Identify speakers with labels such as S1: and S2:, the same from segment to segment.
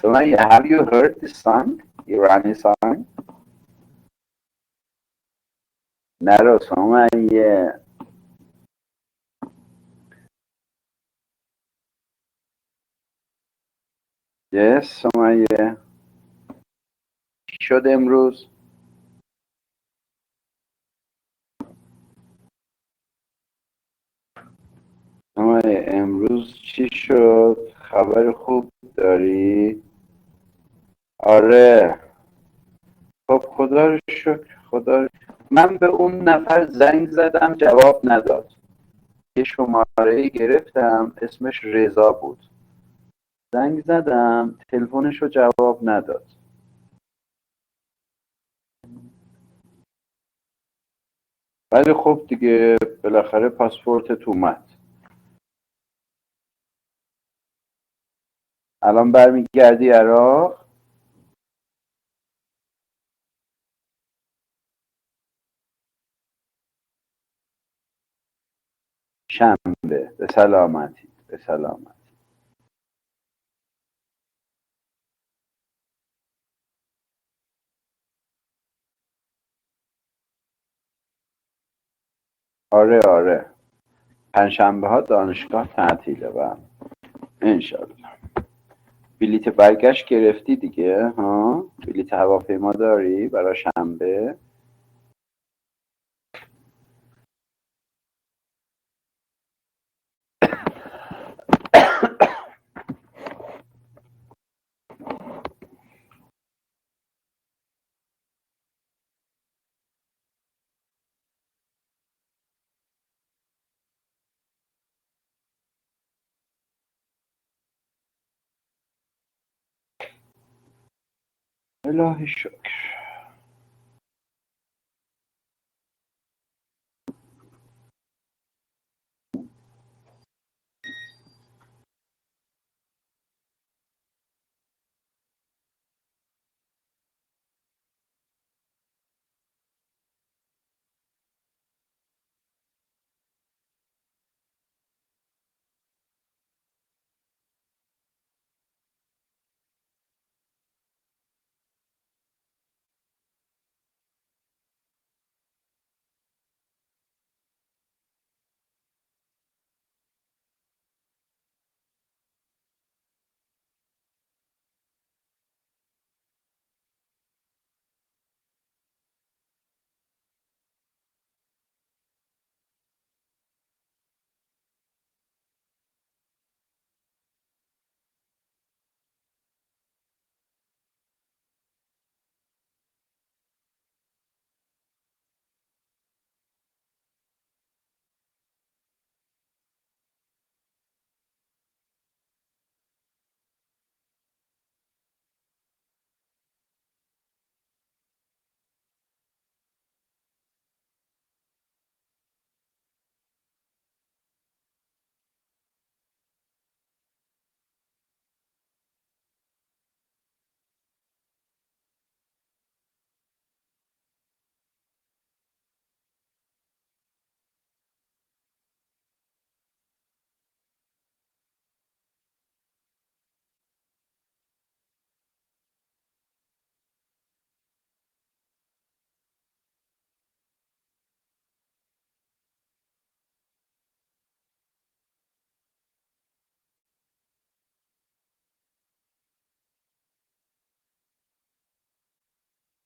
S1: Sumaya, have you heard this song? Irani song? نرو سمیه. Yes سمیه. چی شد امروز؟ سمیه امروز چی شد؟ خبر خوب داری؟ آره. خب خدا رو شکر خدا رو... من به اون نفر زنگ زدم جواب نداد. یه شماره گرفتم اسمش رضا بود. زنگ زدم تلفنش رو جواب نداد. ولی خب دیگه بالاخره پاسپورتت اومد. الان برمیگردی عراق؟ شنبه. به سلامتی به سلامت. آره آره. پنجشنبه ها دانشگاه تعطیله و انشالله. بلیت برگشت گرفتی دیگه ها؟ بلیت هواپیما داری برای شنبه؟ الهی شکر.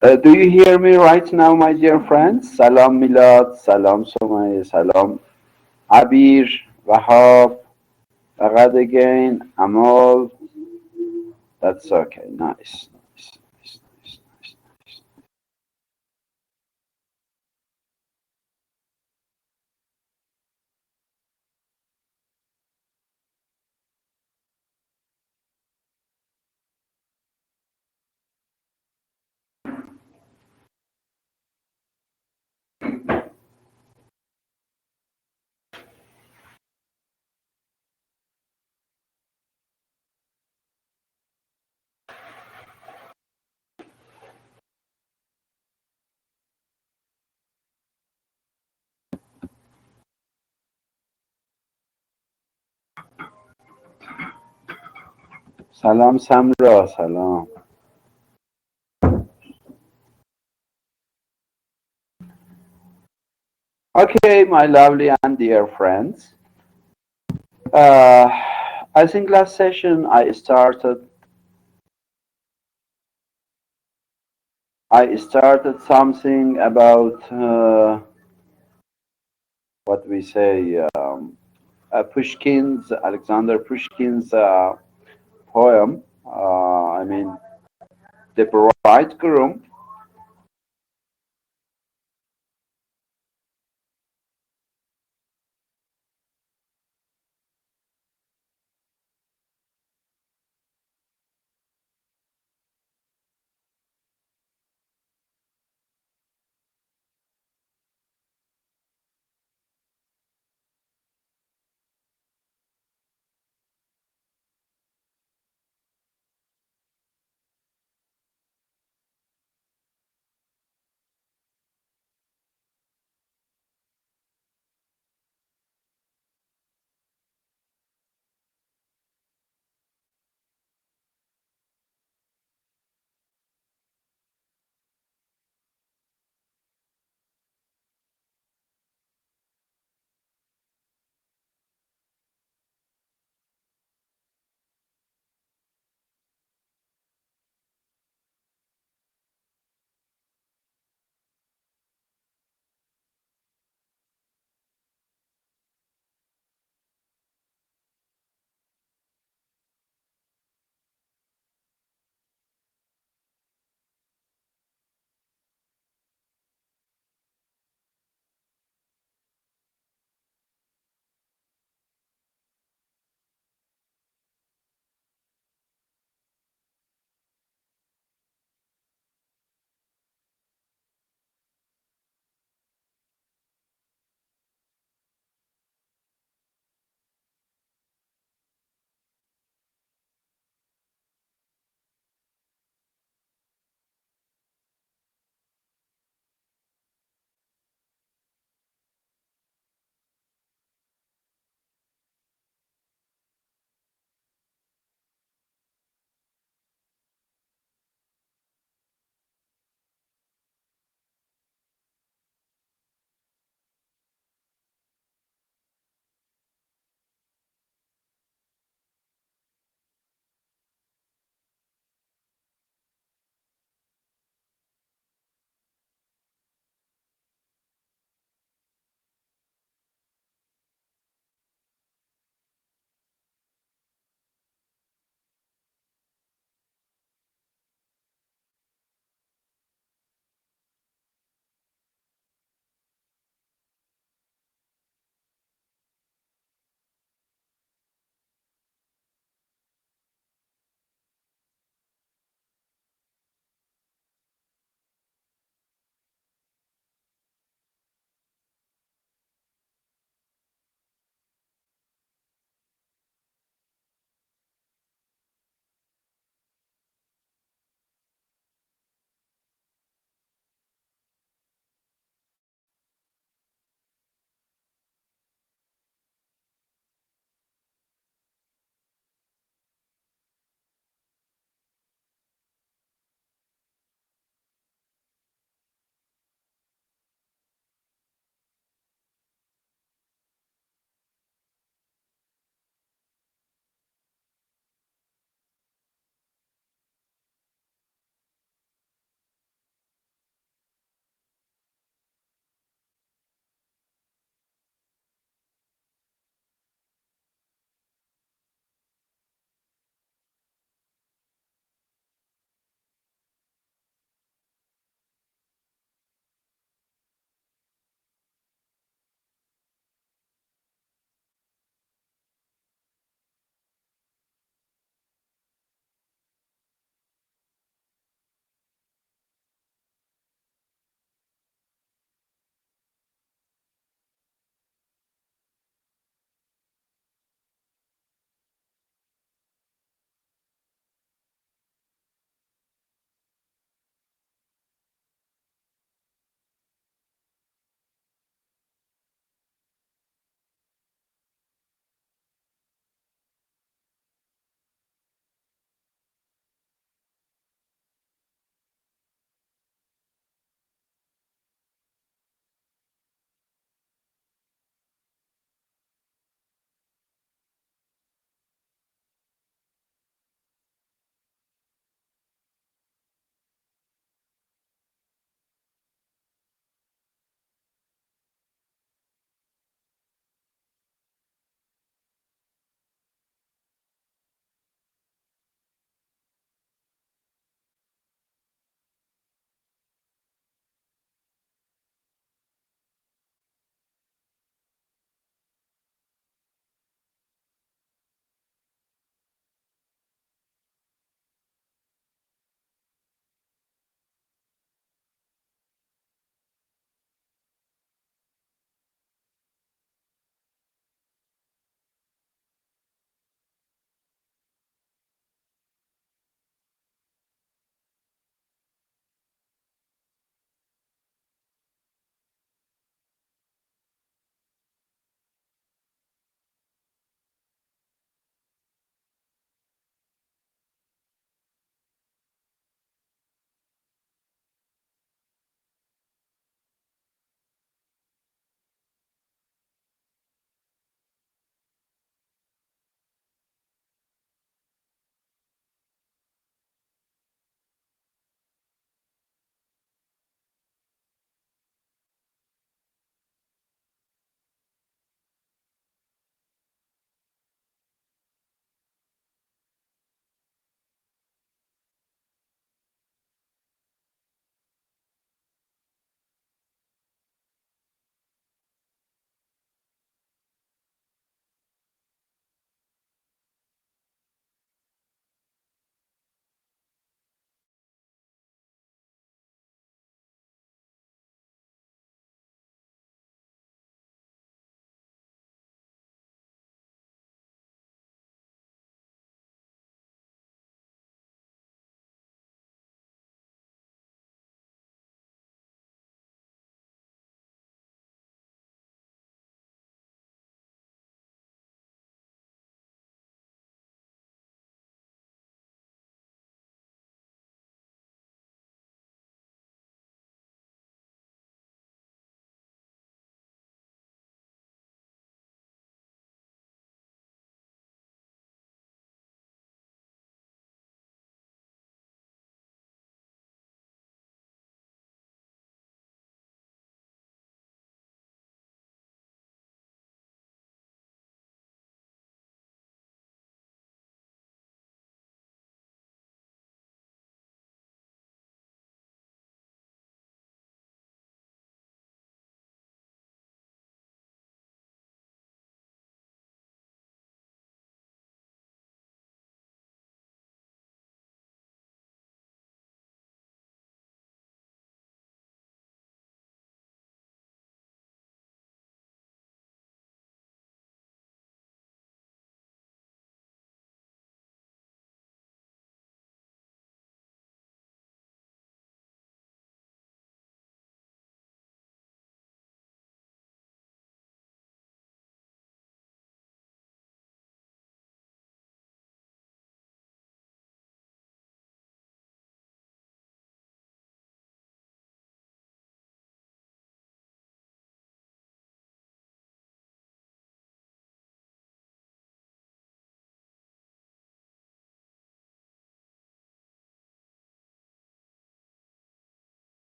S1: Do you hear me right now my dear friends? سلام میلاد. سلام سمیه. سلام عبیر. وهاب. فقط again Amal. That's okay. Nice. Nice. Nice. Nice. Nice. سلام سمرا سلام. Okay, my lovely and dear friends. Uh, I think last session I started something about what we say Pushkin's Alexander Pushkin's poem. I mean the bridegroom.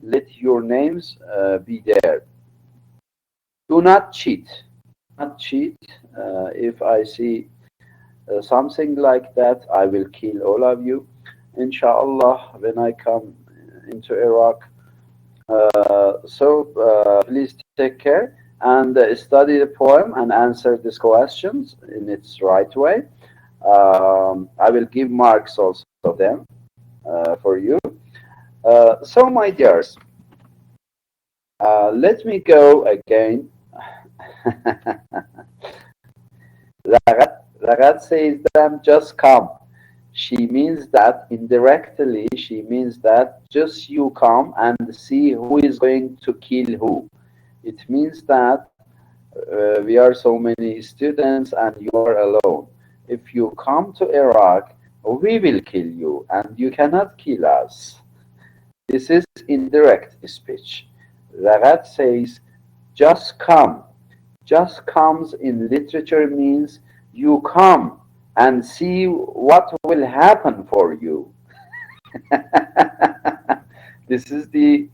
S1: let your names be there. Do not cheat. Not cheat. If I see something like that, I will kill all of you. Inshallah, when I come into Iraq. Please take care and study the poem and answer these questions in its right way. I will give marks also them for you. My dears, let me go again. Ragat says them just come. She means that indirectly, she means that just you come and see who is going to kill who. It means that we are so many students and you are alone. If you come to Iraq, we will kill you and you cannot kill us. This is indirect speech. Ragat says, just come. Just comes in literature means you come and see what will happen for you. This is the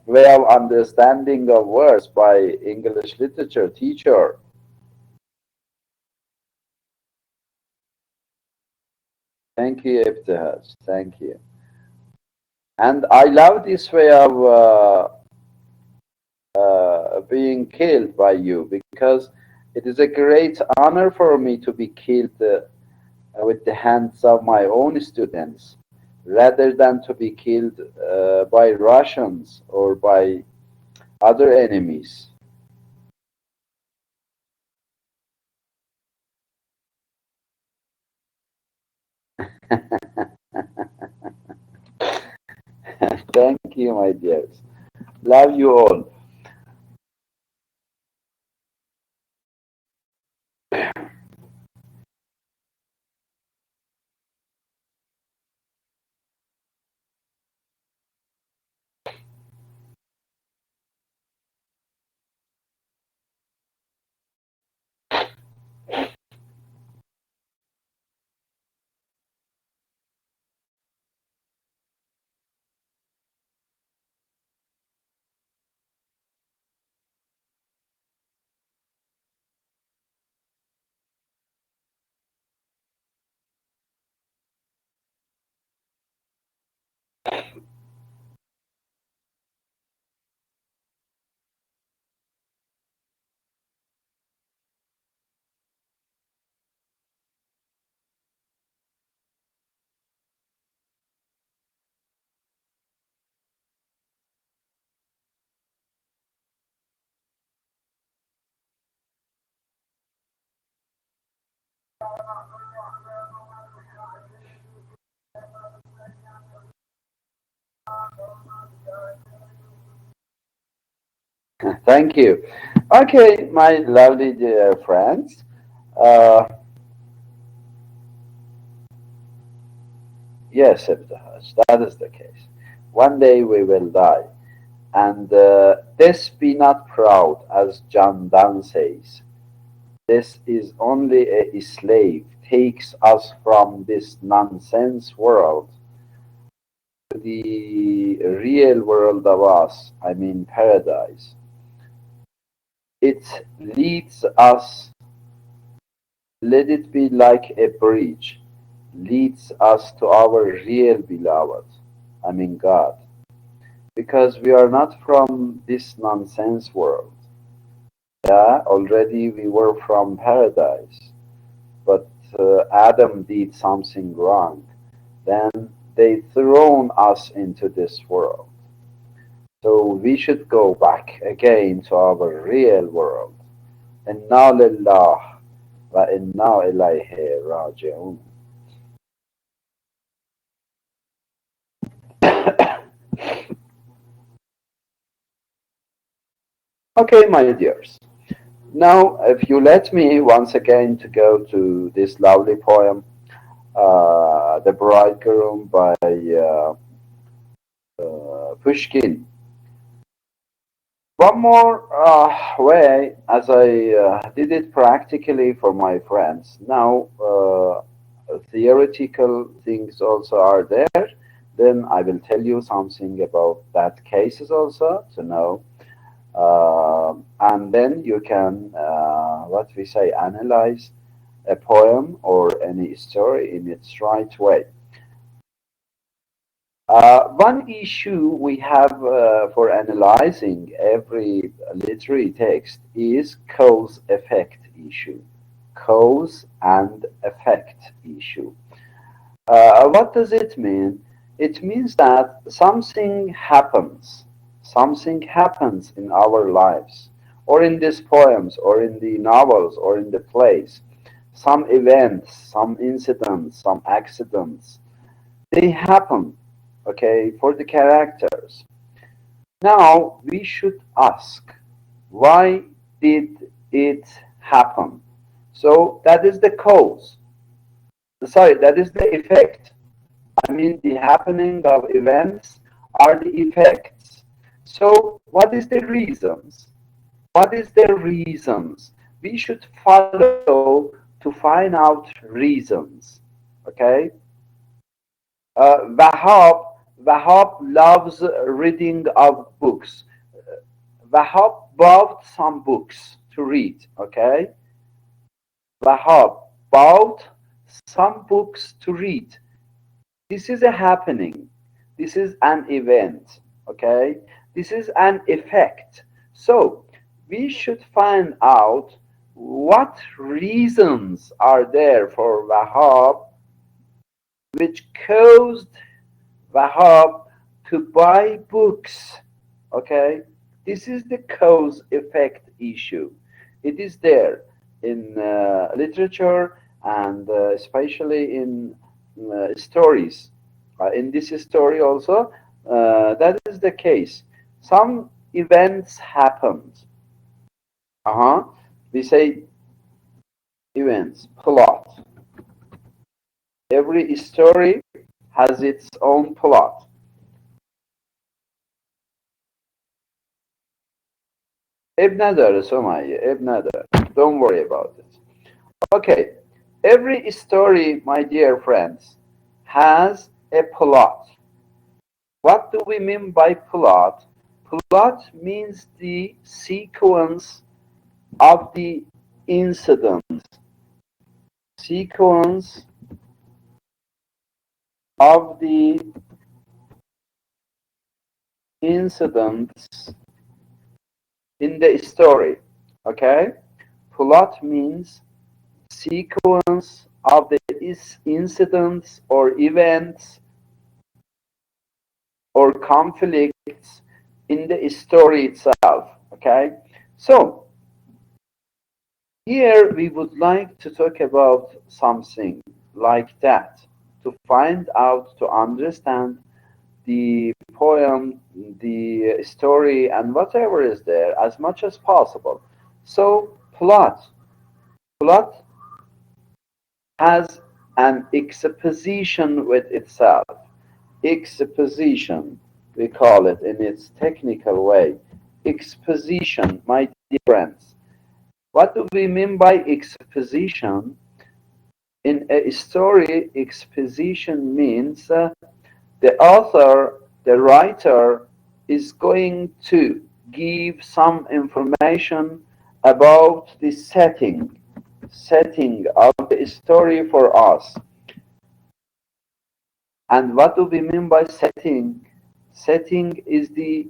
S1: way of understanding of words by English literature teacher. Thank you, Ibtihaj. Thank you. And I love this way of being killed by you because it is a great honor for me to be killed with the hands of my own students rather than to be killed by Russians or by other enemies. Thank you, my dears. Love you all. Thank you. Okay, my lovely dear friends. Uh, yes, Ibtihaj, that is the case. One day we will die. And this be not proud, as John Donne says. This is only a slave takes us from this nonsense world to the real world of us, I mean paradise. It leads us, let it be like a bridge, leads us to our real beloved, I mean God. Because we are not from this nonsense world. Yeah, already we were from paradise, but Adam did something wrong. Then they thrown us into this world. So we should go back again to our real world. Inna lillah wa inna ilayhi raji'un. Okay, my dears. Now, if you let me once again to go to this lovely poem, The Bridegroom by Pushkin. One more way, as I did it practically for my friends. Now, theoretical things also are there, Then I will tell you something about that cases also to know. And then you can, what we say, analyze a poem or any story in its right way. One issue we have for analyzing every literary text is cause-effect issue. Cause and effect issue. What does it mean? It means that something happens in our lives, or in these poems, or in the novels, or in the plays. Some events, some incidents, some accidents, they happen, okay, for the characters. Now we should ask, why did it happen? So that is the cause. Sorry, that is the effect. I mean, the happening of events are the effects. So, what is the reasons? What is the reasons? We should follow to find out reasons. Okay. Wahab loves reading of books. Wahab bought some books to read. Okay. Wahab bought some books to read. This is a happening. This is an event. Okay. This is an effect. So we should find out what reasons are there for Wahab which caused Wahab to buy books. Okay. This is the cause effect issue. It is there in literature and especially in stories. In this story also, that is the case. Some events happened. Uh-huh. We say events, plot. Every story has its own plot. اب نداره سمیه اب نداره. Don't worry about it. Okay. Every story, my dear friends, has a plot. What do we mean by plot? Plot means the sequence of the incident. Sequence of the incidents in the story. Okay? Plot means sequence of the incidents or events or conflicts in the story itself. Okay? So, here we would like to talk about something like that to find out, to understand the poem, the story, and whatever is there as much as possible. So, plot has an exposition with itself. Exposition, we call it in its technical way. Exposition, my dear friends. What do we mean by exposition? In a story, exposition means the author, the writer, is going to give some information about the setting of the story for us. And what do we mean by setting? Setting is the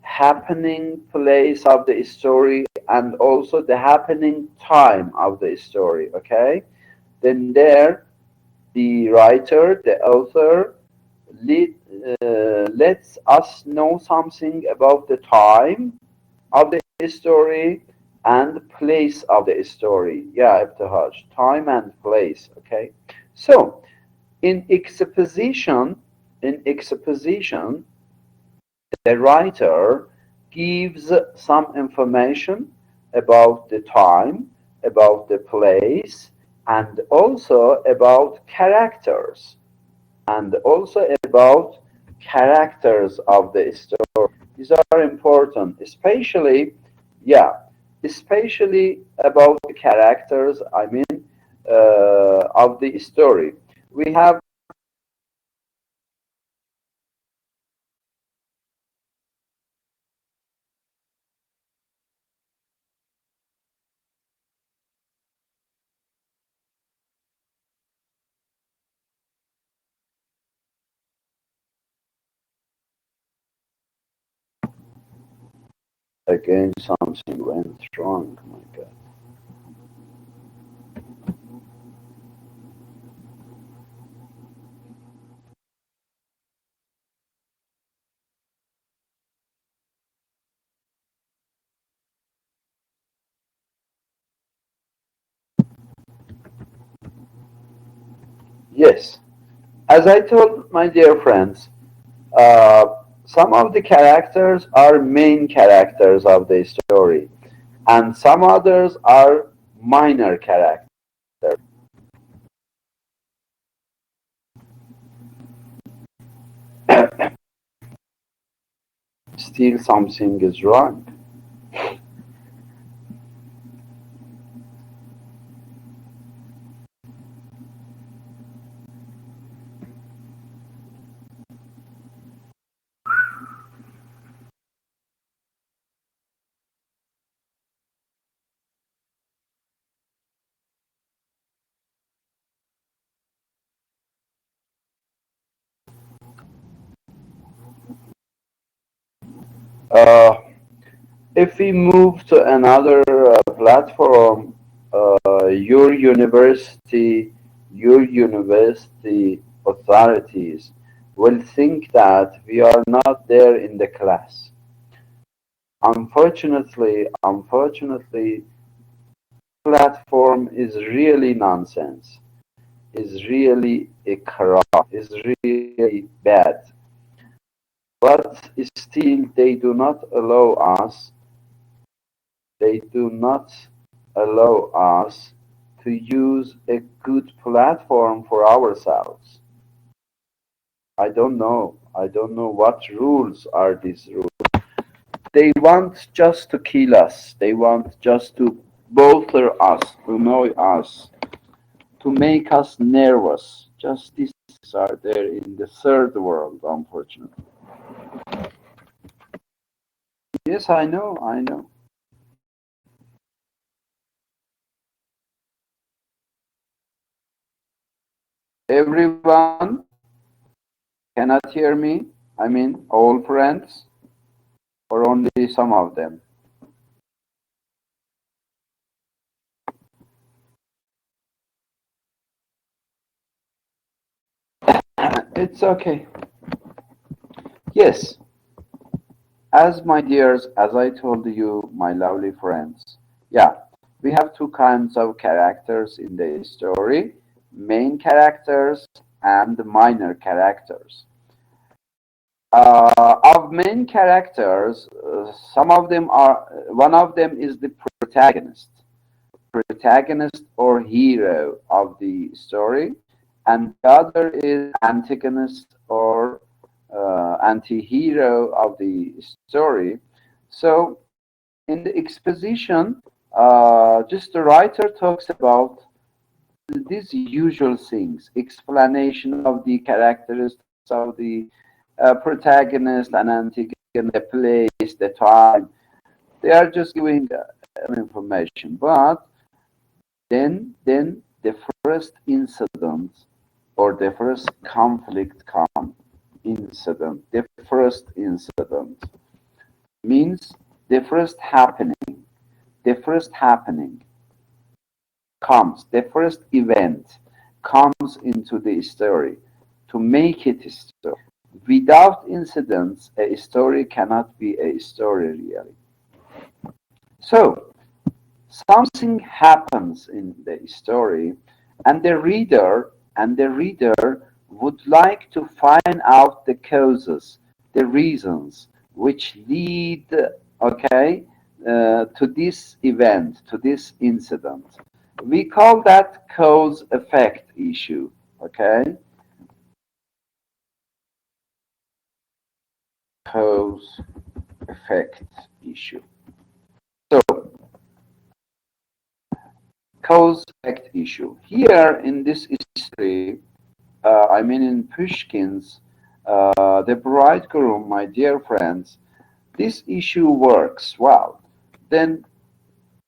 S1: happening place of the story and also the happening time of the story. Okay? Then there, the writer, the author, lets us know something about the time of the story and the place of the story. Yeah, Ibtihaj, time and place. Okay. So in exposition, in exposition, the writer gives some information about the time, about the place, and also about characters, and also about characters of the story. These are important, especially, yeah, especially about the characters, I mean, of the story. We have Again, something went wrong. My God. Yes, as I told my dear friends, some of the characters are main characters of the story, and some others are minor characters. Still, something is wrong. Uh, if we move to another platform, your university authorities will think that we are not there in the class. Unfortunately, platform is really nonsense. Is really a corrupt. Is really bad. But still, they do not allow us. They do not allow us to use a good platform for ourselves. I don't know. I don't know what rules are these rules. They want just to kill us. They want just to bother us, annoy us, to make us nervous. Just these are there in the third world, unfortunately. Yes, I know. I know. Everyone cannot hear me. I mean, all friends, or only some of them. It's okay. Yes, as my dears, as I told you, my lovely friends, yeah, we have two kinds of characters in the story, main characters and minor characters. Of main characters, some of them are, one of them is the protagonist or hero of the story, and the other is antagonist or anti-hero of the story. So in the exposition, just the writer talks about these usual things, explanation of the characteristics of the protagonist and antagonist, the place, the time. They are just giving information, but then the first incident or the first conflict come. Incident. The first incident means the first happening. The first happening comes. The first event comes into the story to make it a story. Without incidents, a story cannot be a story really. So something happens in the story, and the reader would like to find out the causes, the reasons which lead, okay, to this event, to this incident. We call that cause effect issue. Okay, cause effect issue. So cause effect issue here in this history, I mean, in Pushkin's The Bridegroom, my dear friends, this issue works well. Then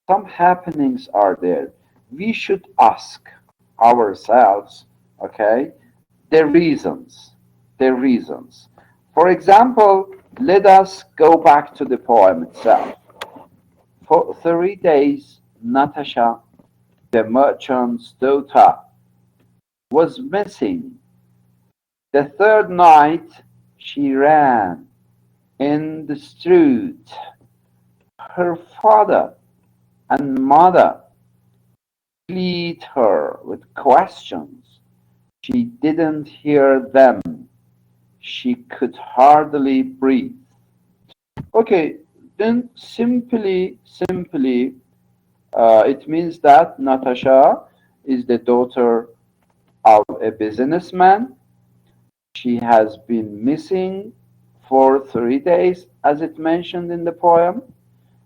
S1: some happenings are there. We should ask ourselves, okay, the reasons. The reasons. For example, let us go back to the poem itself. For 3 days, Natasha, the merchant's daughter, was missing. The third night, she ran in the street. Her father and mother plead her with questions. She didn't hear them. She could hardly breathe. Okay, then simply, it means that Natasha is the daughter of a businessman. She has been missing for 3 days, as it mentioned in the poem.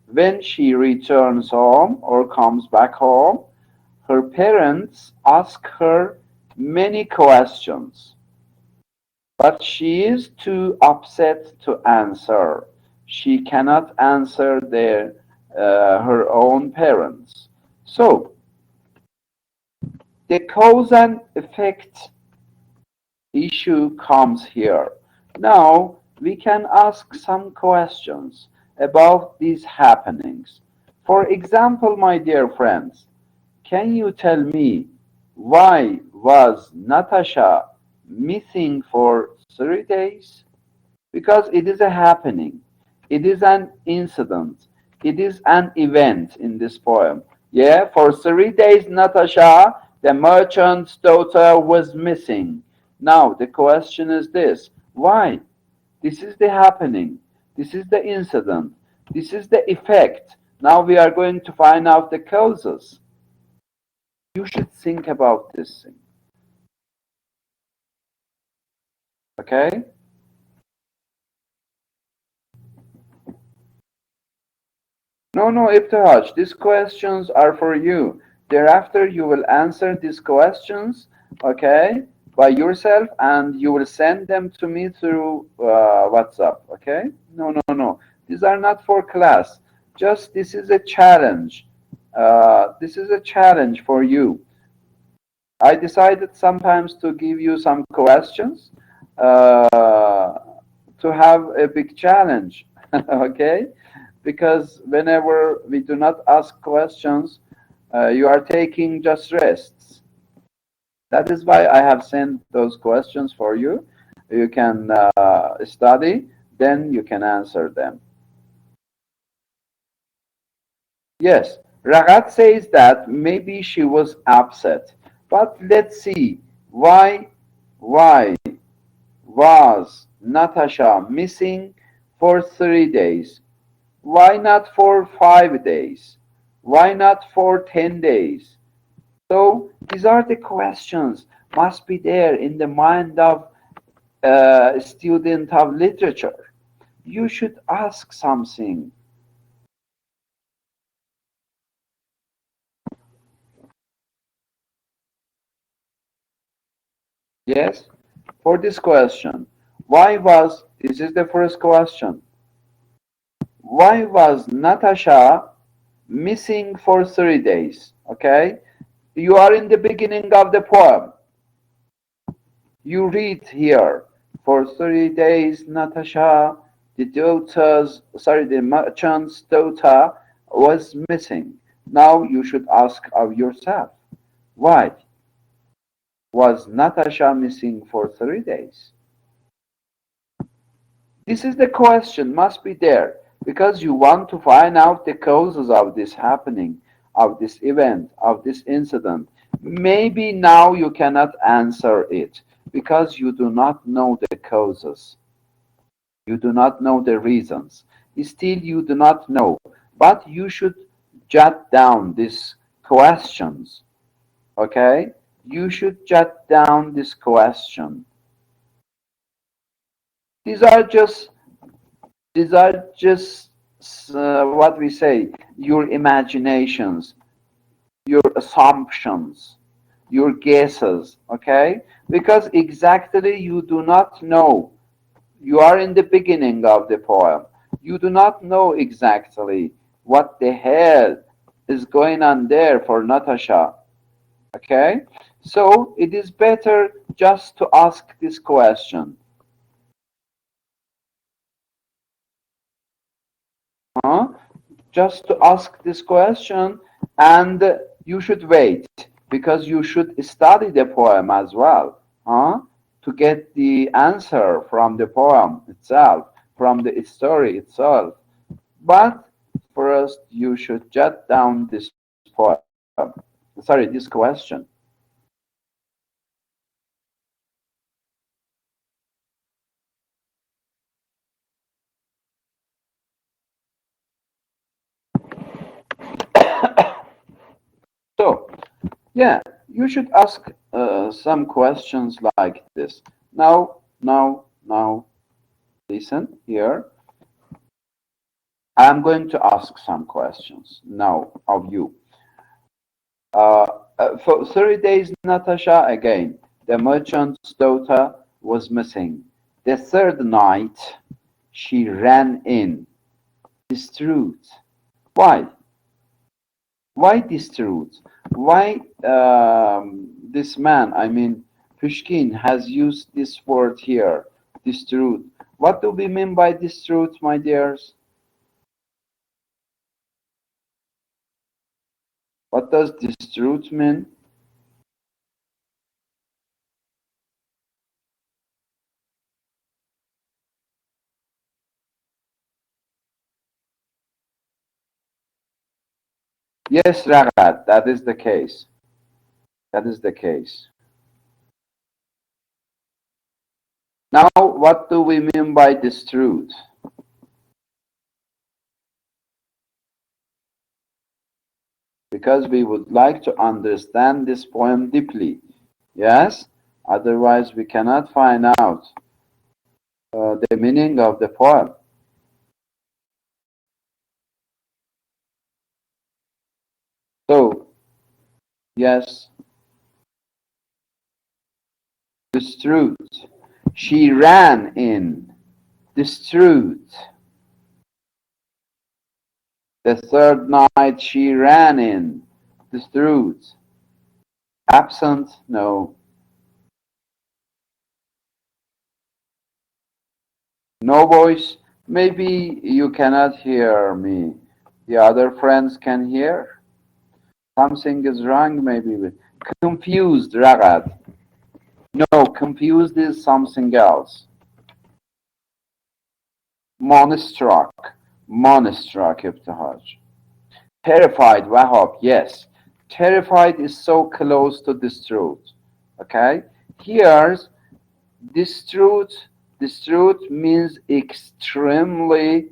S1: When she returns home or comes back home, her parents ask her many questions, but she is too upset to answer. She cannot answer her own parents. So, the cause and effect issue comes here. Now, we can ask some questions about these happenings. For example, my dear friends, can you tell me why was Natasha missing for 3 days? Because it is a happening, it is an incident, it is an event in this poem. Yeah, for 3 days, Natasha, the merchant's daughter, was missing. Now, the question is this: why? This is the happening, this is the incident, this is the effect. Now we are going to find out the causes. You should think about this thing. Okay? No, no, Ibtihaj, these questions are for you. Thereafter, you will answer these questions, okay, by yourself, and you will send them to me through WhatsApp, okay? No, no, no. These are not for class. Just this is a challenge. This is a challenge for you. I decided sometimes to give you some questions to have a big challenge, okay? Because whenever we do not ask questions, you are taking just rests. That is why I have sent those questions for you. You can study, then you can answer them. Yes, Ragat says that maybe she was upset. But let's see, why was Natasha missing for 3 days? Why not for 5 days? Why not for 10 days? So these are the questions must be there in the mind of a student of literature. You should ask something. Yes? For this question, this is the first question. Why was Natasha missing for 3 days? Okay? You are in the beginning of the poem. You read here, for 3 days, Natasha, the merchant's daughter, was missing. Now you should ask of yourself, why was Natasha missing for 3 days? This is the question, must be there, because you want to find out the causes of this happening, of this event, of this incident. Maybe now you cannot answer it because you do not know the causes. You do not know the reasons. Still, you do not know. But you should jot down these questions. Okay? You should jot down this question. These are just what we say, your imaginations, your assumptions, your guesses, okay? Because exactly you do not know. You are in the beginning of the poem. You do not know exactly what the hell is going on there for Natasha, okay? So it is better just to ask this question. Huh? just to ask this question, and you should wait because you should study the poem as well, huh? To get the answer from the poem itself, from the story itself. But first, you should jot down this poem. Sorry, this question. So, yeah, you should ask some questions like this. Now, listen here. I'm going to ask some questions now of you. Uh, for 30 days, Natasha, again, the merchant's daughter was missing. The third night, she ran in. Distraught. Why? Why distraught? Why this man, I mean, Pushkin, has used this word here, distraught? What do we mean by distraught, my dears? What does distraught mean? Yes, Ragat, that is the case. That is the case. Now, what do we mean by distraught? Because we would like to understand this poem deeply. Yes? Otherwise, we cannot find out the meaning of the poem. So, yes, distraught. She ran in. Distraught. The third night she ran in. Distraught. Absent? No. No voice? Maybe you cannot hear me. The other friends can hear? Something is wrong maybe with confused, Ragad. No, confused is something else. Monostruck. Monostruck, Ibtihaj. Terrified, Wahab, yes. Terrified is so close to distraught. Okay? Here's distraught. Distraught means extremely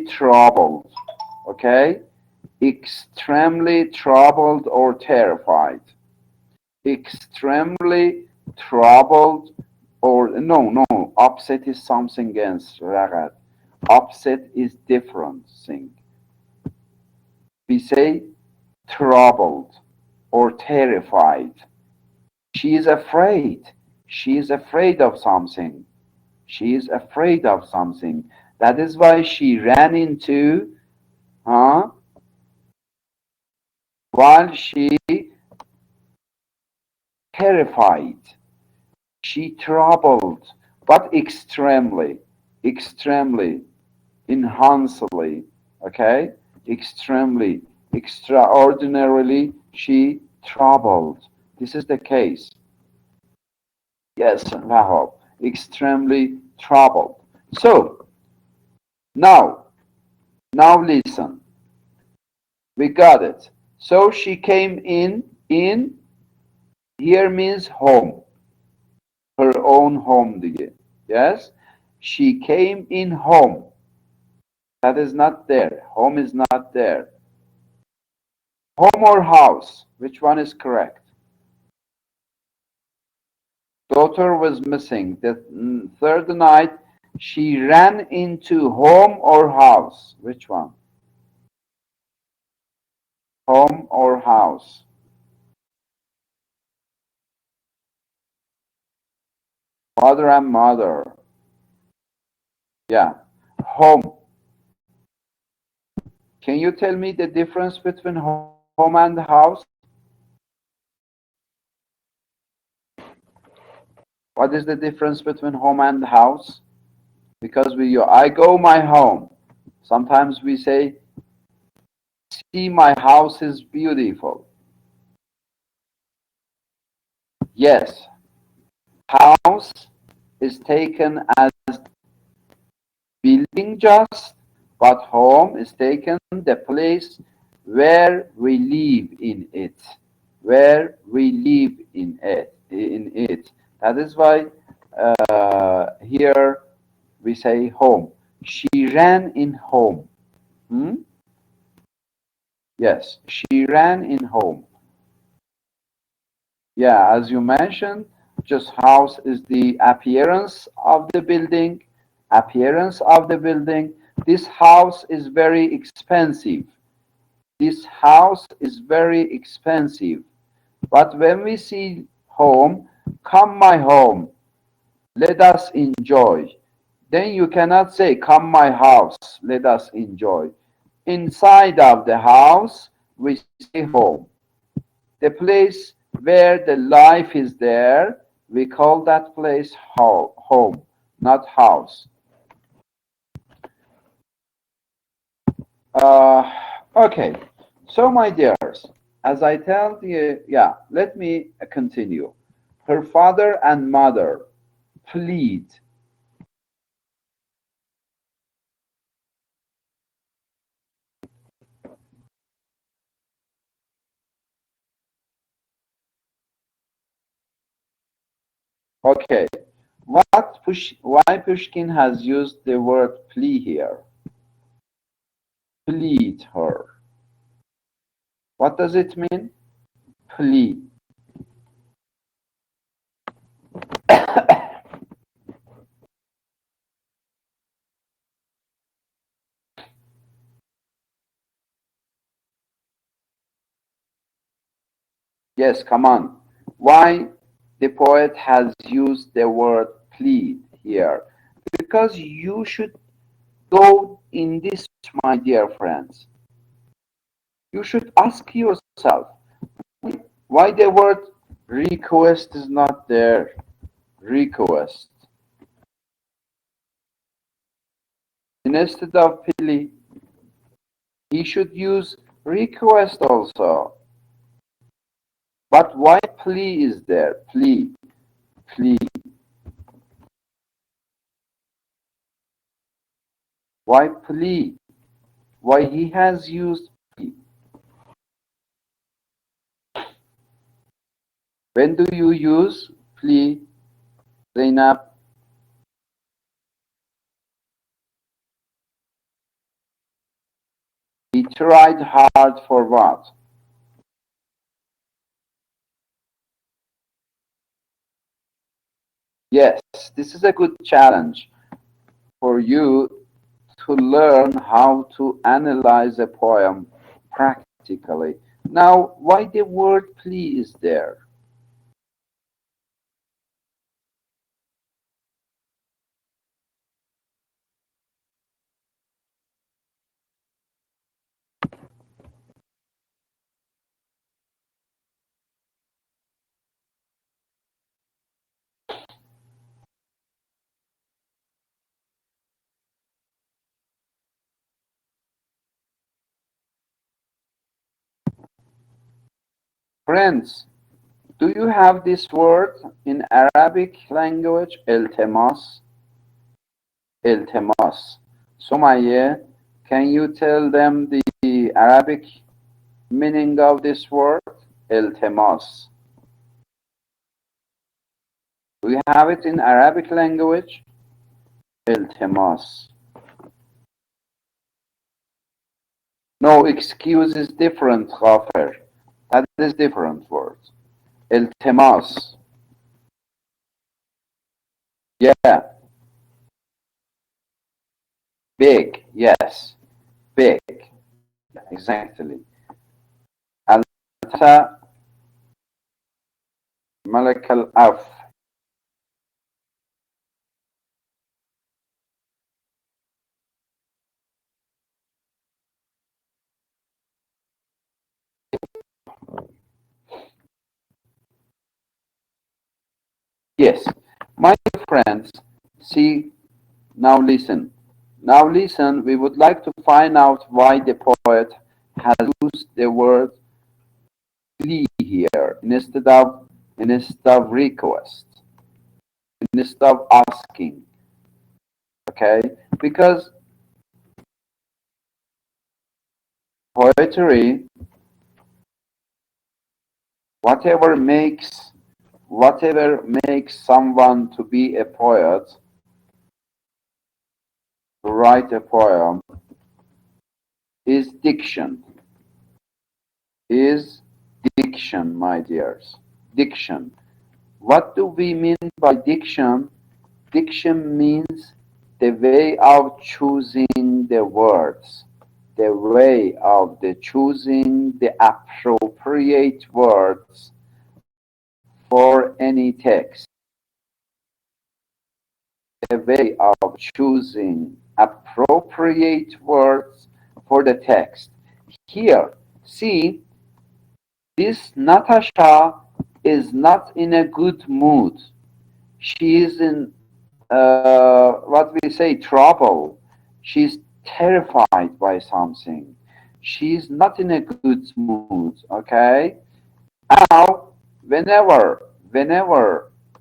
S1: troubled. Okay? Extremely troubled or terrified. Extremely troubled or no, upset is something else, Ragad. Upset is different thing. We say troubled or terrified. She is afraid. She is afraid of something. She is afraid of something. That is why she ran into, huh? While she terrified. She troubled, but extremely, enhancedly, okay? Extremely, extraordinarily, she troubled. This is the case. Yes, Rahab, extremely troubled. So, now, now listen. We got it. So she came in, here means home, her own home, دیگه. Yes? She came in home. That is not there. Home is not there. Home or house? Which one is correct? Daughter was missing. The third night, she ran into home or house. Which one? Home or house? Father and mother. Yeah. Home. Can you tell me the difference between home and house? What is the difference between home and house? Because I go my home. Sometimes we say, see, my house is beautiful. Yes, house is taken as building just, but home is taken the place where we live in it. Where we live in it. That is why here we say home. She ran in home. Hmm? Yes, she ran in home. Yeah, as you mentioned, just house is the appearance of the building. Appearance of the building. This house is very expensive. This house is very expensive. But when we see home, come my home, let us enjoy. Then you cannot say, come my house, let us enjoy. Inside of the house, we say home. The place where the life is there, we call that place home, not house. Uh, okay, so my dears, as I tell you, yeah, let me continue. Her father and mother plead. Okay, why Pushkin has used the word plea here? Plead her. What does it mean? Plea. Yes, come on. Why the poet has used the word plead here? Because you should go in this, my dear friends. You should ask yourself why the word request is not there. Request. Instead of plea, he should use request also. But why plea is there? Plea, plea. Why plea? Why he has used plea? When do you use plea, Zainab? He tried hard for what? Yes, this is a good challenge for you to learn how to analyze a poem practically. Now, why the word plea is there? Friends, do you have this word in Arabic language? التماس. التماس. Sumaye, can you tell them the Arabic meaning of this word? التماس. Do you have it in Arabic language? التماس. No, excuse is different, Ghafer. That is different word. التماس. Yeah, big. Yes, big. Exactly. Al Malak al-Af. Yes, my friends, see, now listen. Now listen, we would like to find out why the poet has used the word plea here instead of request, instead of asking. Okay? Because poetry, whatever makes whatever makes someone to be a poet, to write a poem, is diction. Is diction, my dears. Diction. What do we mean by diction? Diction means the way of choosing the words, the way of the choosing the appropriate words for any text, the way of choosing appropriate words for the text. Here, see, this Natasha is not in a good mood. She is in what we say trouble. She's terrified by something. She's not in a good mood. Okay. Now, whenever,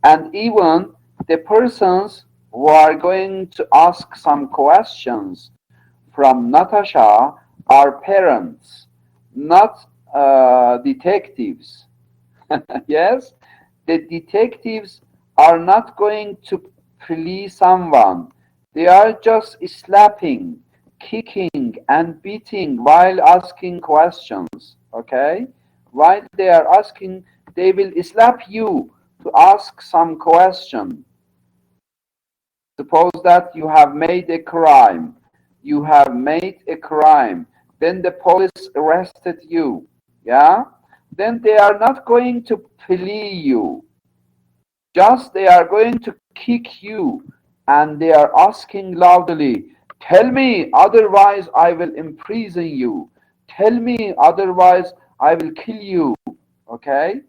S1: and even the persons who are going to ask some questions from Natasha are parents, not detectives. Yes, the detectives are not going to flee someone. They are just slapping, kicking, and beating while asking questions. Okay? While they are asking, they will slap you to ask some question. Suppose that you have made a crime. You have made a crime. Then the police arrested you. Yeah? Then they are not going to flee you. Just they are going to kick you and they are asking loudly, tell me, otherwise I will imprison you. Tell me, otherwise I will kill you. Okay?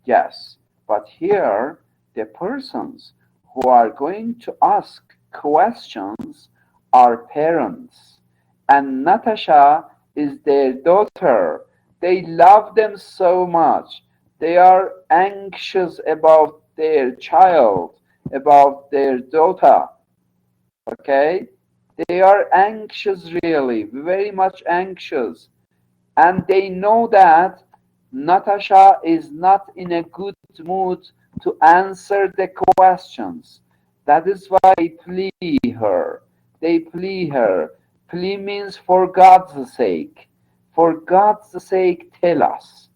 S1: Yes. But here, the persons who are going to ask questions are parents. And Natasha is their daughter. They love them so much. They are anxious about their child, about their daughter. Okay? They are anxious, really, very much anxious. And they know that Natasha is not in a good mood to answer the questions. That is why they plea her. They plea her. Plea means for God's sake. For God's sake, tell us.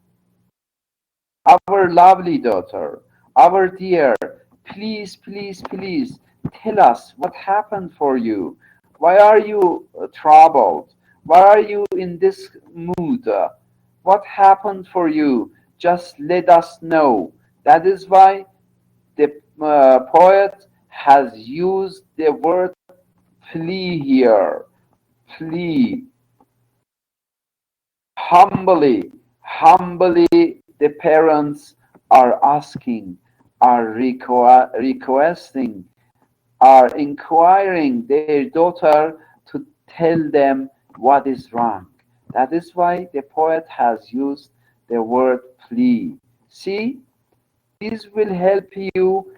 S1: Our lovely daughter, our dear, please, please, please tell us what happened for you. Why are you troubled? Why are you in this mood? What happened for you? Just let us know. That is why the poet has used the word plea here. Plea. Humbly, the parents are asking, are requesting, are inquiring their daughter to tell them what is wrong. That is why the poet has used the word plea. See, this will help you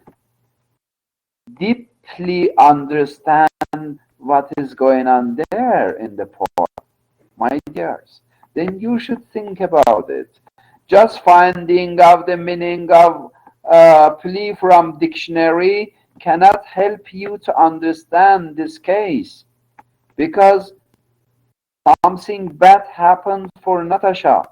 S1: deeply understand what is going on there in the poem, my dears. Then you should think about it. Just finding out the meaning of plea from dictionary cannot help you to understand this case because something bad happened for Natasha.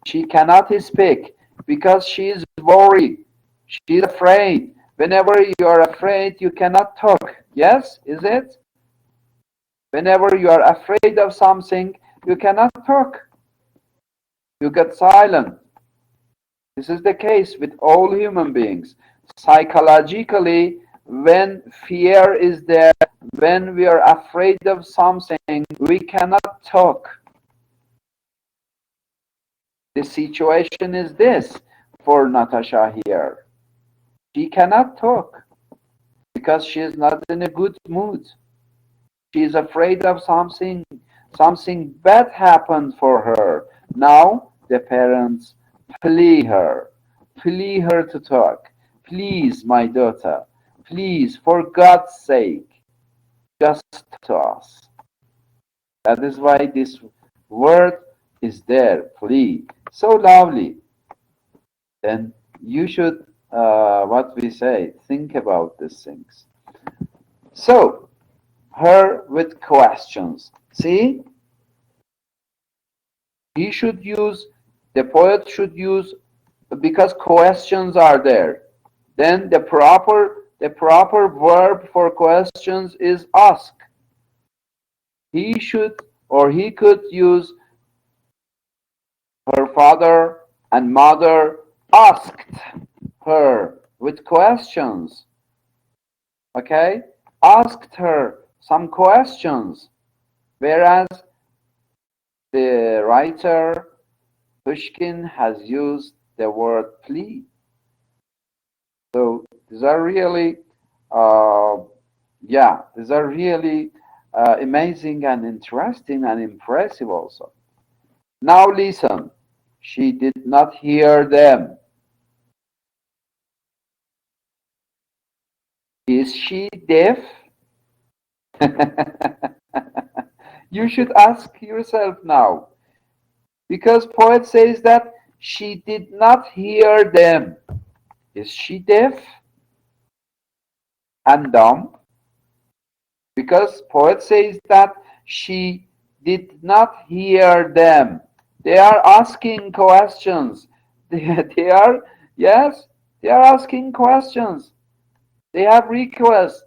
S1: She cannot speak because she is worried. She is afraid. Whenever you are afraid, you cannot talk. Yes, is it? Whenever you are afraid of something, you cannot talk. You get silent. This is the case with all human beings. Psychologically, when fear is there, when we are afraid of something, we cannot talk. The situation is this for Natasha here. She cannot talk because she is not in a good mood. She is afraid of something bad happened for her. Now the parents plea her to talk. Please, my daughter, please, for God's sake, just talk to us. That is why this word is there, plea. So lovely. Then you should, what we say, think about these things. So, her with questions. See, he should use, the poet should use, because questions are there. Then the proper verb for questions is ask. He should or he could use her father and mother asked her with questions. Okay? Asked her some questions. Whereas the writer Pushkin has used the word plea. So these are really, uh, yeah, these are really amazing and interesting and impressive also. Now listen. She did not hear them. Is she deaf? You should ask yourself now. Because poet says that she did not hear them. Is she deaf and dumb? Because poet says that she did not hear them. They are asking questions. They are, yes, they are asking questions. They have requests.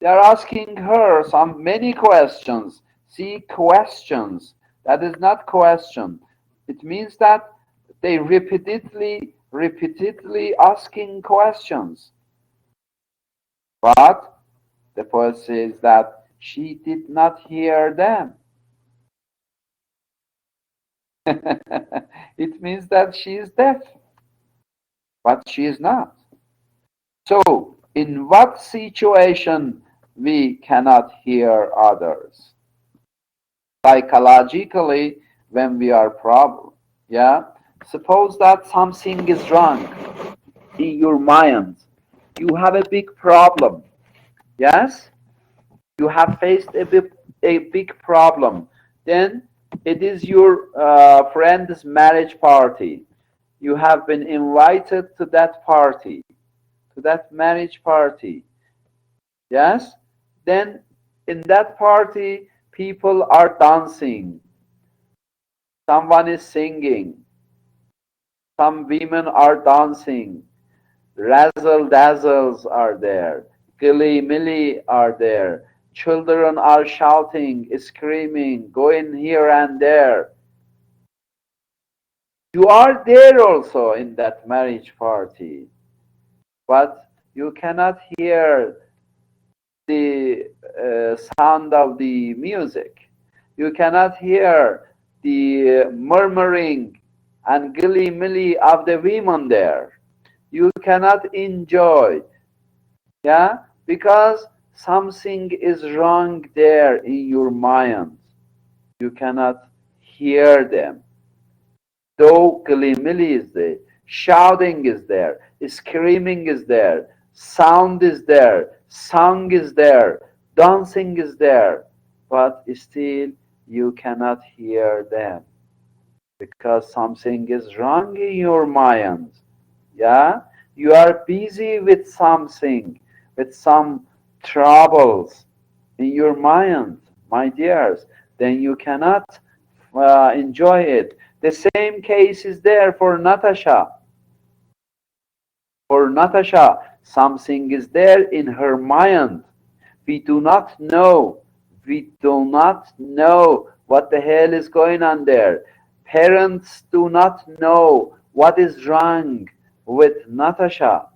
S1: They are asking her many questions. See, questions. That is not question. It means that they repeatedly asking questions. But the poet says that she did not hear them. It means that she is deaf, but she is not. So, in what situation we cannot hear others? Psychologically, when we are problem, yeah. Suppose that something is wrong in your mind. You have a big problem. Yes, you have faced a big problem. Then it is your friend's marriage party. You have been invited to that party, to that marriage party. Yes? Then in that party, people are dancing. Someone is singing. Some women are dancing. Razzle dazzles are there. Gilly milly are there. Children are shouting, screaming, going here and there. You are there also in that marriage party, but you cannot hear the sound of the music. You cannot hear the murmuring and gilly-milly of the women there. You cannot enjoy, yeah, because something is wrong there in your mind. You cannot hear them. Though gilly-milly is there, shouting is there, screaming is there, sound is there, song is there, dancing is there, but still you cannot hear them because something is wrong in your mind. Yeah, you are busy with something, with some troubles in your mind, my dears. Then you cannot enjoy it. The same case is there for Natasha. For Natasha, something is there in her mind. We do not know. We do not know what the hell is going on there. Parents do not know what is wrong with Natasha.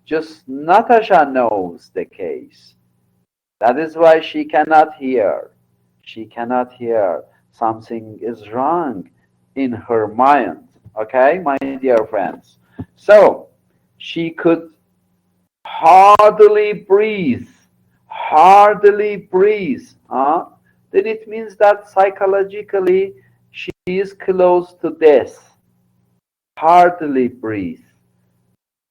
S1: Just Natasha knows the case. That is why she cannot hear. She cannot hear. Something is wrong in her mind. Okay, my dear friends. So, she could hardly breathe, hardly breathe, then it means that psychologically she is close to death. Hardly breathe.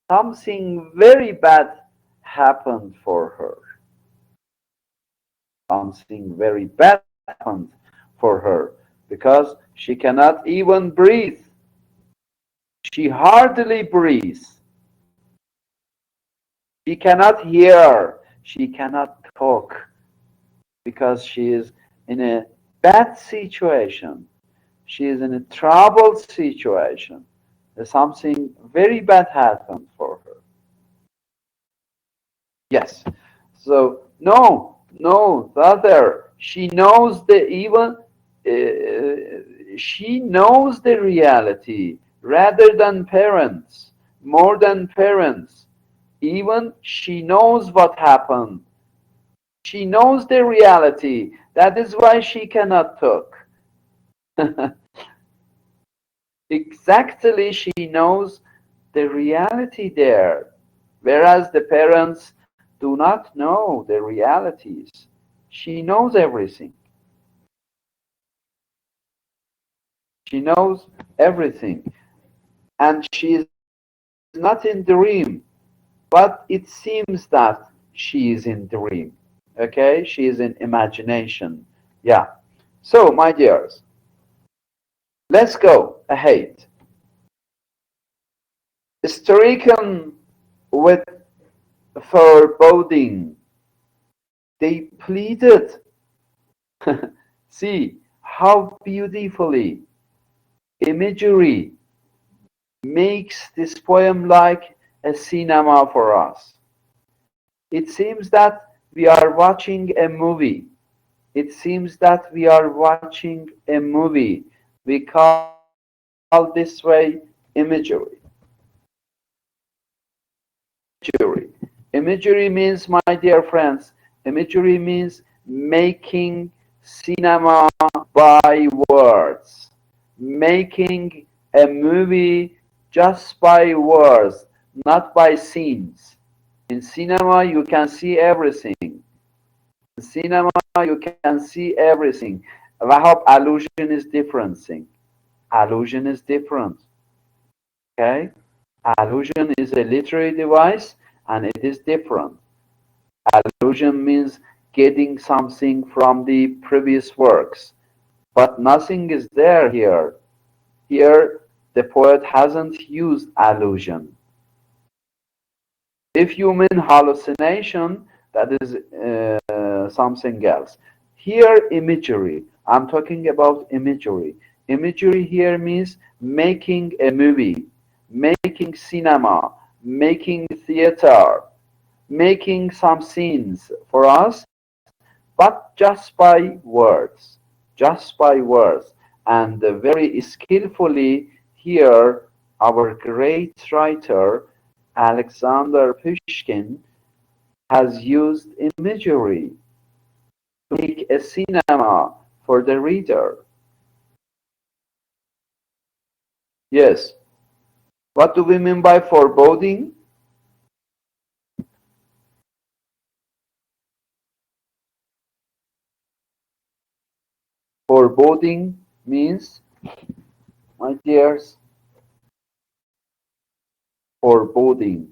S1: Something very bad happened for her. Something very bad happened for her because she cannot even breathe. She hardly breathes. She cannot hear. She cannot talk because she is in a bad situation. She is in a troubled situation. Something very bad happened for her. Yes. So no, the other. She knows the even. She knows the reality rather than parents, more than parents. Even she knows what happened. She knows the reality. That is why she cannot talk. Exactly, she knows the reality there, whereas the parents do not know the realities. She knows everything. She knows everything. And she is not in dream, but it seems that she is in dream. Okay? She is in imagination. Yeah. So, my dears, let's go ahead. Stricken with foreboding, they pleaded. See how beautifully imagery makes this poem like a cinema for us. It seems that we are watching a movie. It seems that we are watching a movie. We call this way imagery. Imagery. Imagery means, my dear friends, imagery means making cinema by words, making a movie just by words, not by scenes. In cinema, you can see everything. In cinema, you can see everything. Wahab, allusion is different thing. Allusion is different. Okay? Allusion is a literary device and it is different. Allusion means getting something from the previous works, but nothing is there here. Here, the poet hasn't used allusion. If you mean hallucination, that is something else. Here, imagery. I'm talking about imagery. Imagery here means making a movie, making cinema, making theater, making some scenes for us, but just by words, just by words. And very skillfully here, our great writer, Alexander Pushkin, has used imagery to make a cinema for the reader. Yes. What do we mean by foreboding? Foreboding means, my dears, foreboding.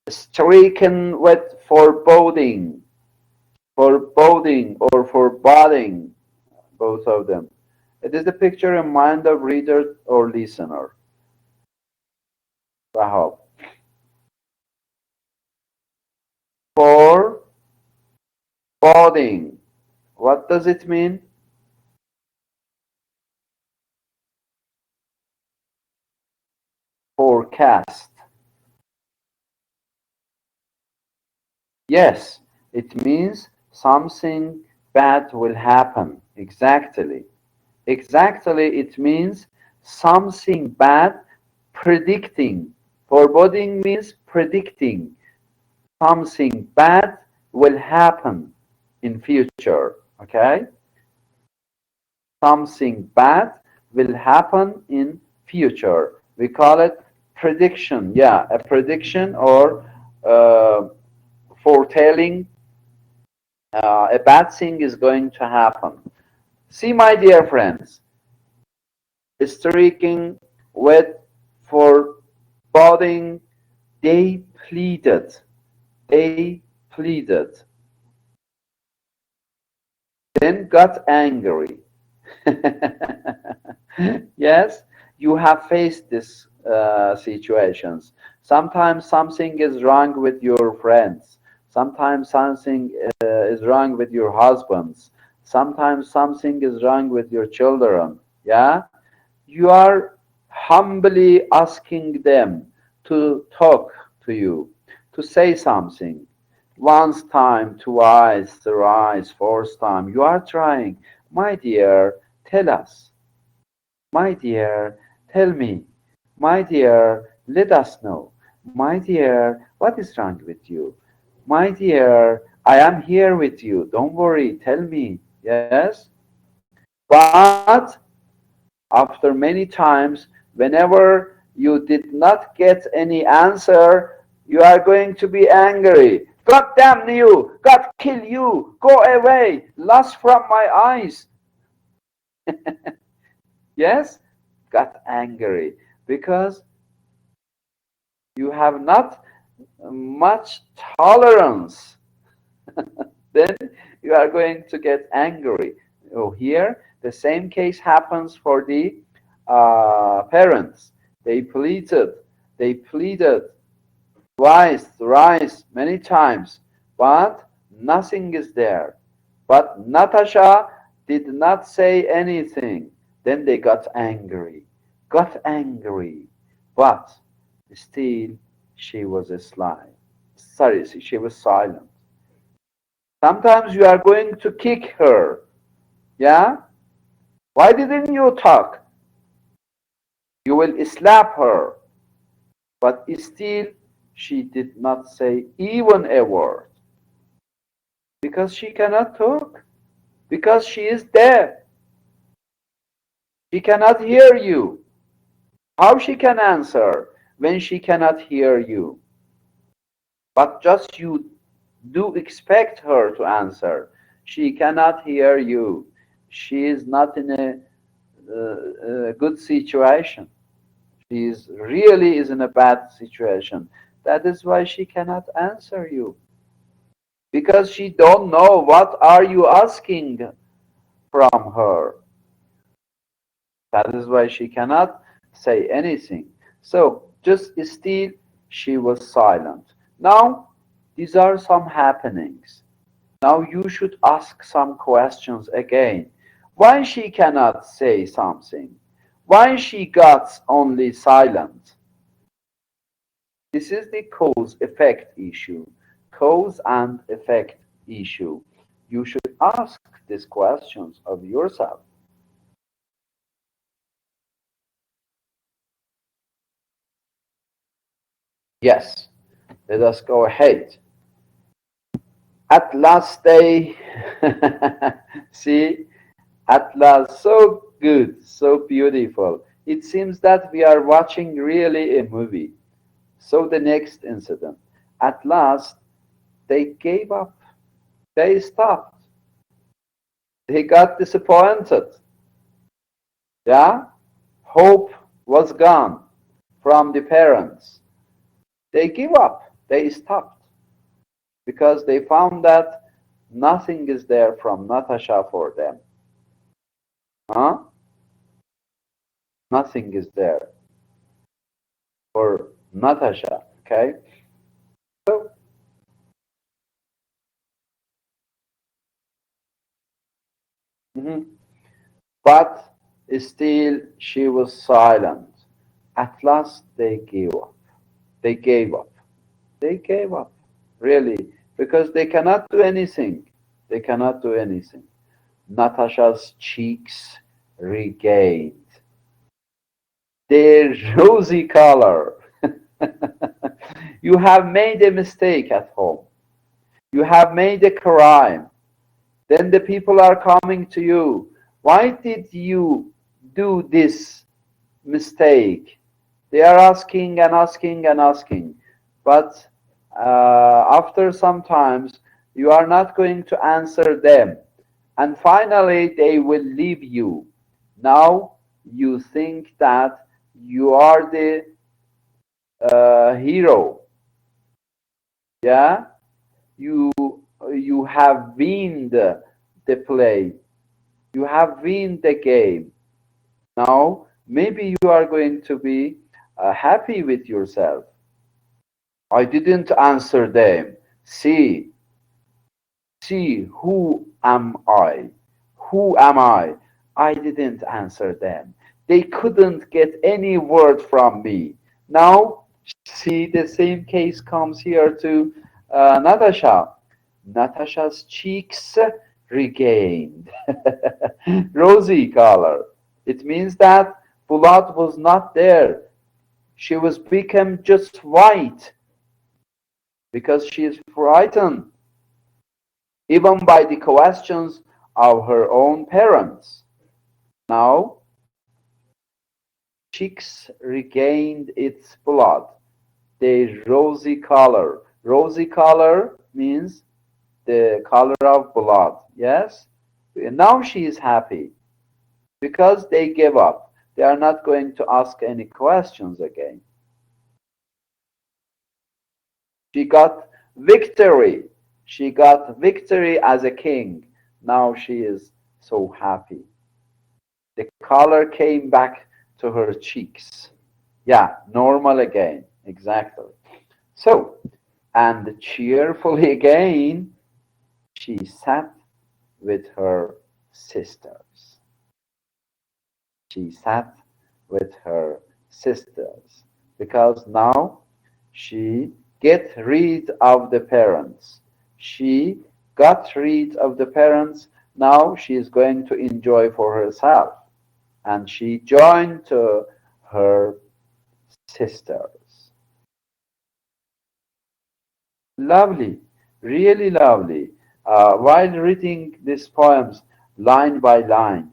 S1: Stricken with foreboding, foreboding or foreboding, both of them. It is the picture in mind of reader or listener. Wahab. Foreboding. What does it mean? Forecast. Yes, it means something bad will happen. Exactly. Exactly, it means something bad predicting. Foreboding means predicting. Something bad will happen in future. Okay? Something bad will happen in future. We call it prediction. Yeah, a prediction or uh, foretelling a bad thing is going to happen. See, my dear friends, streaking with foreboding, they pleaded, they pleaded, then got angry. Yes, you have faced these situations. Sometimes something is wrong with your friends. Sometimes something is wrong with your husbands. Sometimes something is wrong with your children. Yeah, you are humbly asking them to talk to you, to say something. Once time, twice, thrice, fourth time, you are trying. My dear, tell us. My dear, tell me. My dear, let us know. My dear, what is wrong with you? My dear, I am here with you. Don't worry, tell me. Yes? But after many times, whenever you did not get any answer, you are going to be angry. God damn you! God kill you! Go away! Lost from my eyes! Yes? Got angry because you have not much tolerance. Then you are going to get angry. Oh, here, the same case happens for the parents. They pleaded, they pleaded twice, thrice, many times, but nothing is there. But Natasha did not say anything. Then they got angry, but still she was sly. Sorry, she was silent. Sometimes you are going to kick her. Yeah? Why didn't you talk? You will slap her. But still, she did not say even a word because she cannot talk, because she is deaf. She cannot hear you. How she can answer when she cannot hear you? But just you do expect her to answer. She cannot hear you. She is not in a good situation. She is really is in a bad situation. That is why she cannot answer you because she don't know what are you asking from her. That is why she cannot say anything. So just still she was silent. Now these are some happenings. Now you should ask some questions again. Why she cannot say something? Why she got only silent? This is the cause effect issue. Cause and effect issue. You should ask these questions of yourself. Yes, let us go ahead. At last day, see, at last, so good, so beautiful. It seems that we are watching really a movie. So the next incident. At last, they gave up. They stopped. They got disappointed. Yeah? Hope was gone from the parents. They give up. They stopped because they found that nothing is there from Natasha for them. Huh? Nothing is there for Natasha. Okay? So, mhm. But still she was silent. At last they gave up. They gave up. They gave up. Really. Because they cannot do anything. They cannot do anything. Natasha's cheeks regained their rosy color. You have made a mistake at home. You have made a crime. Then the people are coming to you. Why did you do this mistake? They are asking and asking and asking. But After some times, you are not going to answer them. And finally, they will leave you. Now you think that you are the hero. Yeah, you you have win the play. You have win the game. Now maybe you are going to be happy with yourself. I didn't answer them. See, see, who am I? Who am I? I didn't answer them. They couldn't get any word from me. Now, see, the same case comes here to Natasha. Natasha's cheeks regained rosy color. It means that blood was not there. She was become just white because she is frightened even by the questions of her own parents. Now, cheeks regained its blood, their rosy color. Rosy color means the color of blood. Yes? Now she is happy because they gave up. They are not going to ask any questions again. She got victory. She got victory as a king. Now she is so happy. The color came back to her cheeks. Yeah, normal again. Exactly. So, and cheerfully again, she sat with her sisters. She sat with her sisters because now she get rid of the parents. She got rid of the parents. Now she is going to enjoy for herself. And she joined to her sisters. Lovely, really lovely. While reading these poems line by line,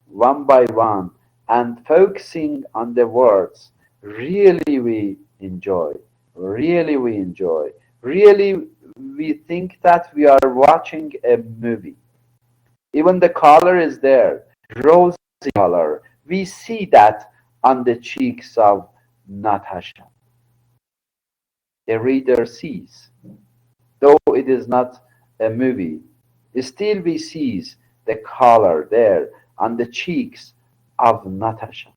S1: one by one, and focusing on the words, really we enjoy. Really we enjoy. Really we think that we are watching a movie. Even the color is there, rosy color. We see that on the cheeks of Natasha. The reader sees, though it is not a movie, still we sees the color there on the cheeks of Natasha.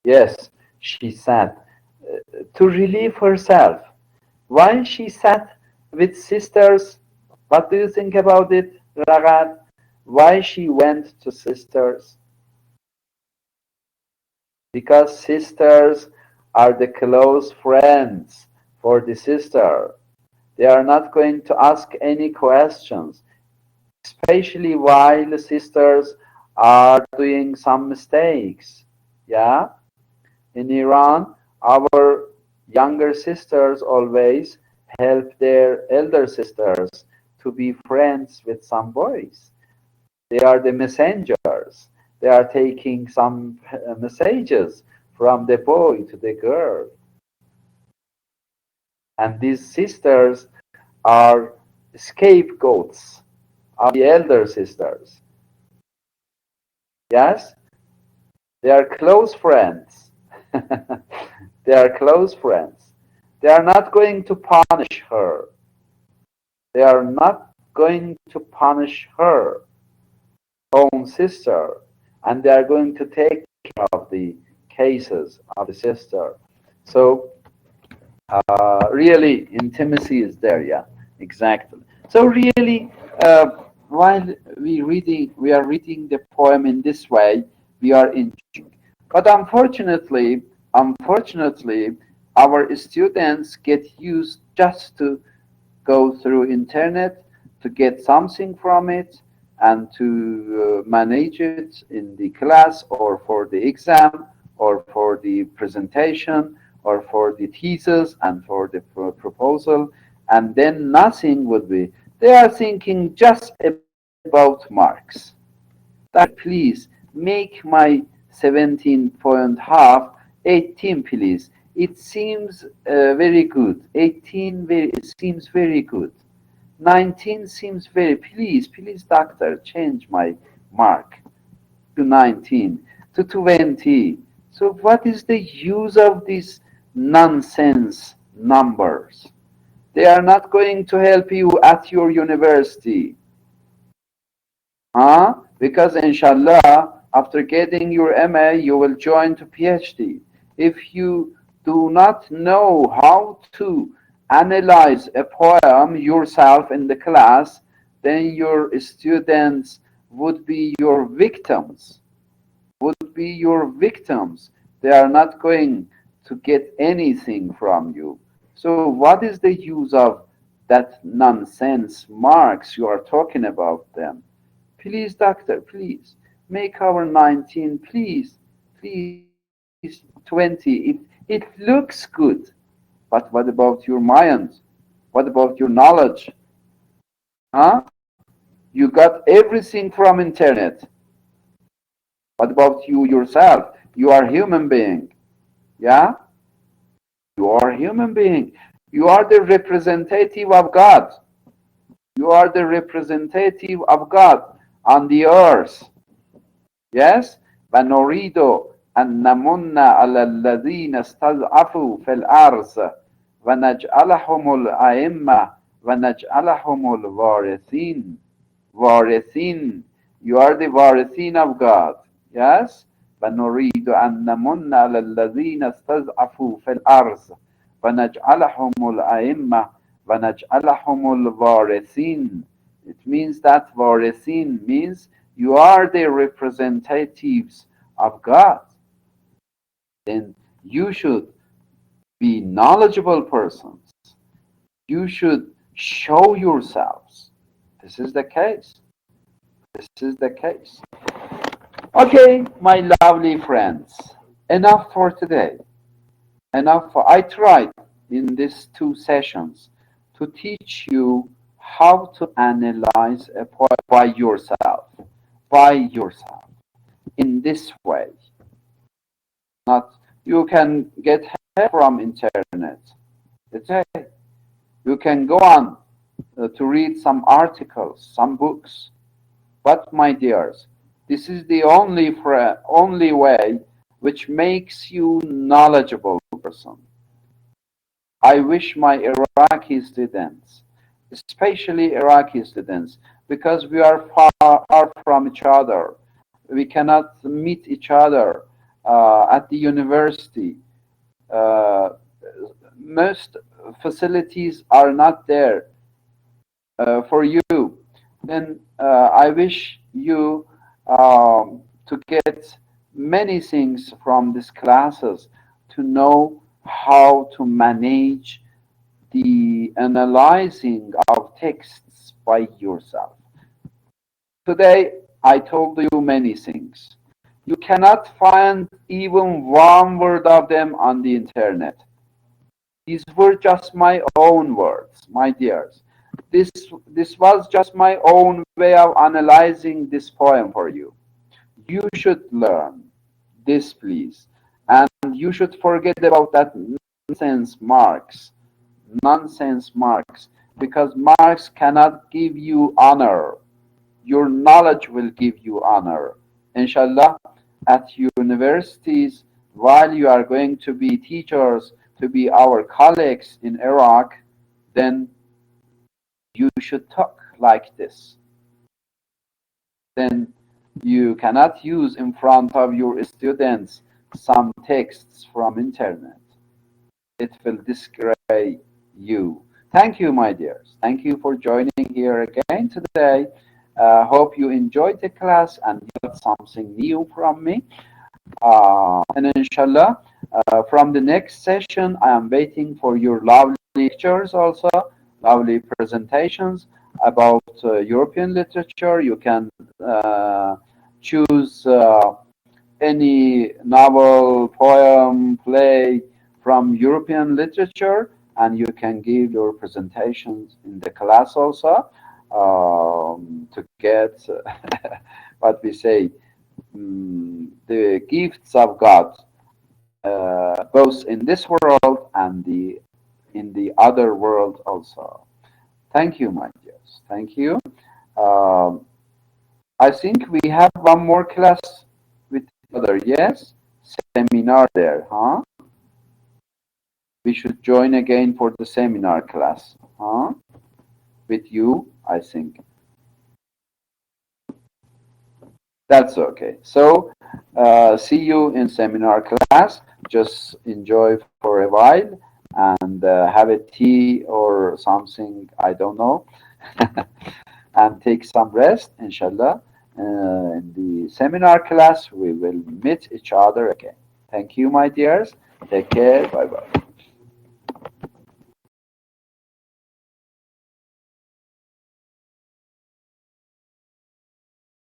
S1: Yes, she sat to relieve herself. While she sat with sisters, what do you think about it, Ragad? Why she went to sisters? Because sisters are the close friends for the sister. They are not going to ask any questions, especially while the sisters are doing some mistakes. Yeah? In Iran, our younger sisters always help their elder sisters to be friends with some boys. They are the messengers. They are taking some messages from the boy to the girl. And these sisters are scapegoats of the elder sisters. Yes? They are close friends. They are close friends. They are not going to punish her. They are not going to punish her own sister. And they are going to take care of the cases of the sister. So really, intimacy is there. Yeah, exactly. So really, while we are reading the poem in this way, we are enjoying. But unfortunately, our students get used just to go through internet to get something from it and to manage it in the class or for the exam or for the presentation or for the thesis and for the proposal, and then nothing would be. They are thinking just about marks. Please make my 17.5 18, please. It seems very good. 18 seems very good. 19 seems very, please, doctor, change my mark to 19, to 20. So what is the use of these nonsense numbers? They are not going to help you at your university. Huh? Because inshallah, after getting your MA, you will join to PhD. If you do not know how to analyze a poem yourself in the class, then your students would be your victims, would be your victims. They are not going to get anything from you. So what is the use of that nonsense marks you are talking about them? Please, doctor, please, make our 19, please, 20. It looks good. But what about your mind? What about your knowledge? Huh? You got everything from internet. What about you yourself? You are a human being. Yeah? You are a human being. You are the representative of God. You are the representative of God on the earth. Yes? ونريد أن نمن على الذين استضعفوا في الأرض ونجعلهم الأئمة ونجعلهم الوارثين. Warithin. You are the warithin of God. Yes? ونريد أن نمن على الذين استضعفوا في الأرض ونجعلهم الأئمة ونجعلهم الوارثين. It means that warithin means you are the representatives of God. Then you should be knowledgeable persons. You should show yourselves. This is the case. This is the case. Okay, my lovely friends, enough for today. Enough for, I tried in these 2 sessions to teach you how to analyze a poem by yourself, in this way. Not you can get help from internet. Okay, you can go on to read some articles, some books. But my dears, this is the only way which makes you knowledgeable person. I wish my Iraqi students, especially Iraqi students, because we are far from each other. We cannot meet each other at the university. Uh, most facilities are not there for you. Then I wish you to get many things from these classes to know how to manage the analyzing of texts by yourself. Today, I told you many things. You cannot find even one word of them on the internet. These were just my own words, my dears. This was just my own way of analyzing this poem for you. You should learn this, please. And you should forget about that nonsense marks, because marks cannot give you honor. Your knowledge will give you honor. Inshallah, at universities, while you are going to be teachers, to be our colleagues in Iraq, then you should talk like this. Then you cannot use in front of your students some texts from internet. It will disgrace you. Thank you, my dears. Thank you for joining here again today. Hope you enjoyed the class and got something new from me. And inshallah, from the next session, I am waiting for your lovely lectures also, lovely presentations about European literature. You can choose any novel, poem, play from European literature, and you can give your presentations in the class also to get what we say, the gifts of God, both in this world and in the other world also. Thank you, my dears. Thank you. Um, I think we have one more class with each other. Yes, seminar there, huh? We should join again for the seminar class, huh? With you, I think. That's okay. So, see you in seminar class. Just enjoy for a while and have a tea or something, I don't know, and take some rest, inshallah. In the seminar class, we will meet each other again. Thank you, my dears. Take care. Bye bye.